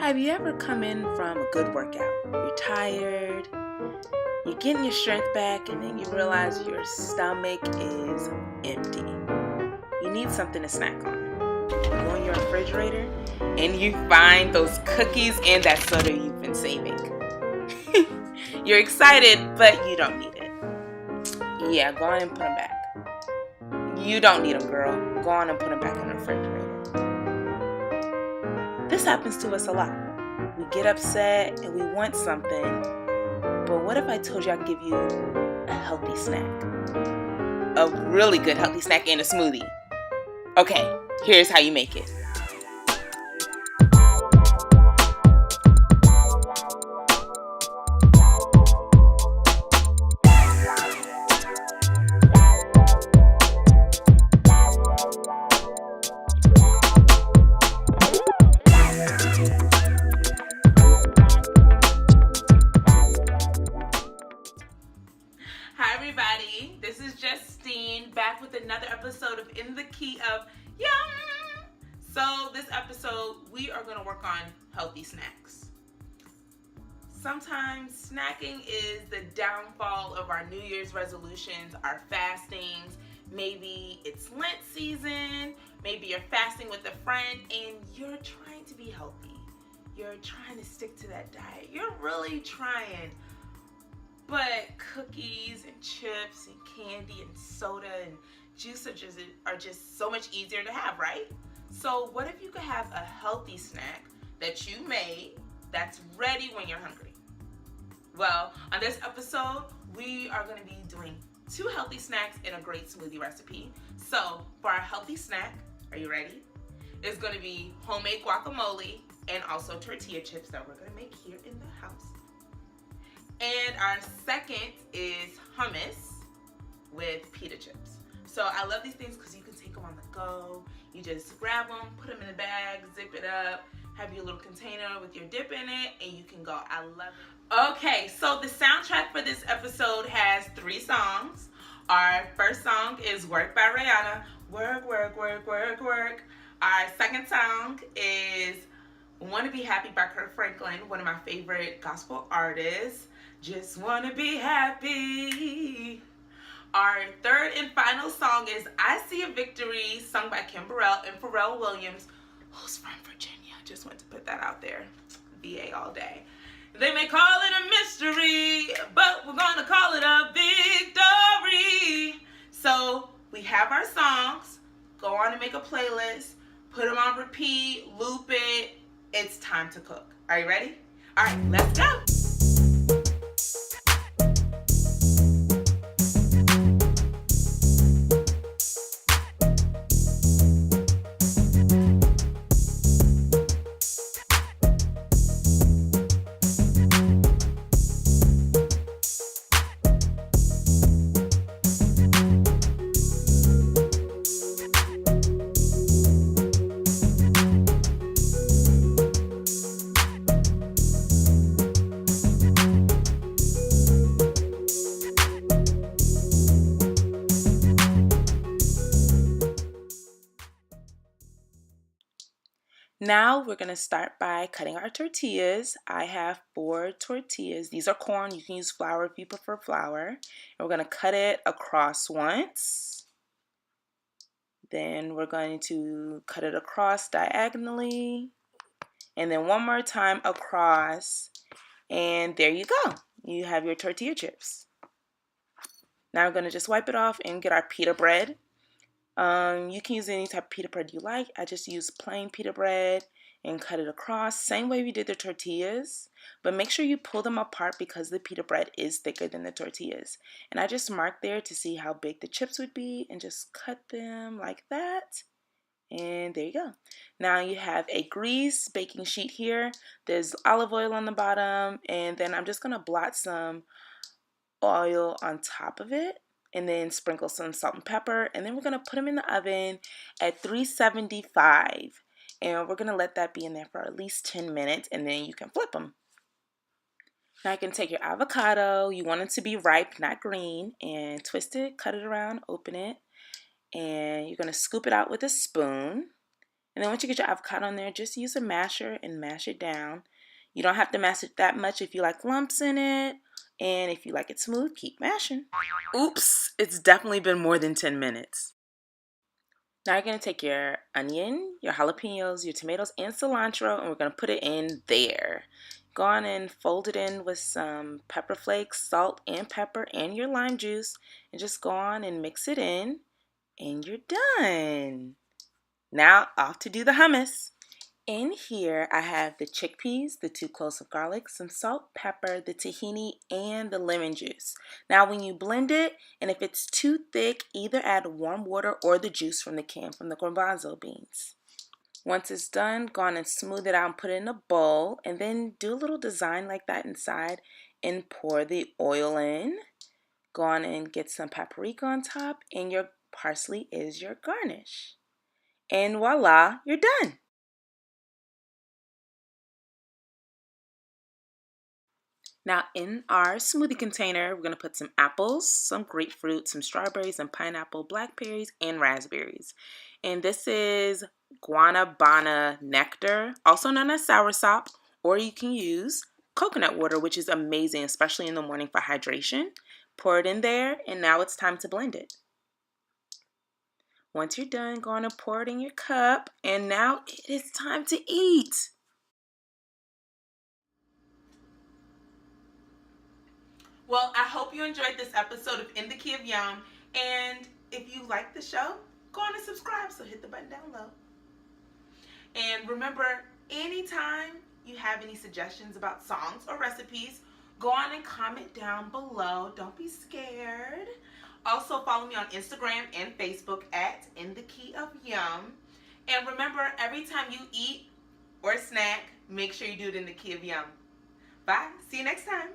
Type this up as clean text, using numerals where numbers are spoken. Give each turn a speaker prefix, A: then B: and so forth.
A: Have you ever come in from a good workout? You're tired, you're getting your strength back, and then you realize your stomach is empty. You need something to snack on. You go in your refrigerator and you find those cookies and that soda you've been saving. You're excited, but you don't need it. Yeah, go on and put them back. You don't need them, girl. Go on and put them back in the refrigerator. This happens to us a lot. We get upset and we want something, but what if I told you I could give you a healthy snack? A really good healthy snack and a smoothie. Okay, here's how you make it. Hi everybody, this is Justine back with another episode of In the Key of Yum. So this episode we are going to work on healthy snacks. Sometimes snacking is the downfall of our New Year's resolutions, our fastings. Maybe it's Lent season, maybe you're fasting with a friend and you're trying to be healthy. You're trying to stick to that diet. You're really trying. But cookies and chips and candy and soda and juice are just so much easier to have, right? So what if you could have a healthy snack that you made that's ready when you're hungry? Well, on this episode, we are going to be doing 2 healthy snacks and a great smoothie recipe. So for our healthy snack, are you ready? It's going to be homemade guacamole and also tortilla chips that we're going to make here in the house. And our second is hummus with pita chips. So I love these things because you can take them on the go. You just grab them, put them in a bag, zip it up, have your little container with your dip in it, and you can go. I love it. Okay, so the soundtrack for this episode has 3 songs. Our first song is Work by Rihanna. Work, work, work, work, work. Our second song is Wanna Be Happy by Kirk, one of my favorite gospel artists. Just wanna be happy. Our third and final song is I See a Victory, sung by Burrell and Pharrell Williams, who's from Virginia. Just want to put that out there. VA all day. They may call it a mystery, but we're gonna call it a victory. So we have our songs. Go on and make a playlist. Put them on repeat. Loop it. It's time to cook. Are you ready? All right, let's go. Now we're going to start by cutting our tortillas. I have 4 tortillas. These are corn. You can use flour if you prefer flour. And we're going to cut it across once. Then we're going to cut it across diagonally. And then one more time across. And there you go. You have your tortilla chips. Now we're going to just wipe it off and get our pita bread. You can use any type of pita bread you like. I just use plain pita bread and cut it across. Same way we did the tortillas, but make sure you pull them apart because the pita bread is thicker than the tortillas. And I just marked there to see how big the chips would be and just cut them like that. And there you go. Now you have a greased baking sheet here. There's olive oil on the bottom, and then I'm just going to blot some oil on top of it. And then sprinkle some salt and pepper. And then we're going to put them in the oven at 375. And we're going to let that be in there for at least 10 minutes. And then you can flip them. Now you can take your avocado. You want it to be ripe, not green. And twist it, cut it around, open it. And you're going to scoop it out with a spoon. And then once you get your avocado in there, just use a masher and mash it down. You don't have to mash it that much if you like lumps in it. And if you like it smooth, keep mashing. Oops, it's definitely been more than 10 minutes. Now you're going to take your onion, your jalapenos, your tomatoes, and cilantro, and we're going to put it in there. Go on and fold it in with some pepper flakes, salt, and pepper, and your lime juice. And just go on and mix it in, and you're done. Now off to do the hummus. In here, I have the chickpeas, the 2 cloves of garlic, some salt, pepper, the tahini, and the lemon juice. Now, when you blend it, and if it's too thick, either add warm water or the juice from the can from the garbanzo beans. Once it's done, go on and smooth it out and put it in a bowl, and then do a little design like that inside and pour the oil in. Go on and get some paprika on top, and your parsley is your garnish. And voila, you're done. Now in our smoothie container, we're going to put some apples, some grapefruit, some strawberries, and pineapple, blackberries, and raspberries. And this is guanabana nectar, also known as soursop, or you can use coconut water, which is amazing, especially in the morning for hydration. Pour it in there, and now it's time to blend it. Once you're done, go on and pour it in your cup, and now it is time to eat. Well, I hope you enjoyed this episode of In the Key of Yum. And if you like the show, go on and subscribe. So hit the button down low. And remember, anytime you have any suggestions about songs or recipes, go on and comment down below. Don't be scared. Also, follow me on Instagram and Facebook at In the Key of Yum. And remember, every time you eat or snack, make sure you do it in the Key of Yum. Bye. See you next time.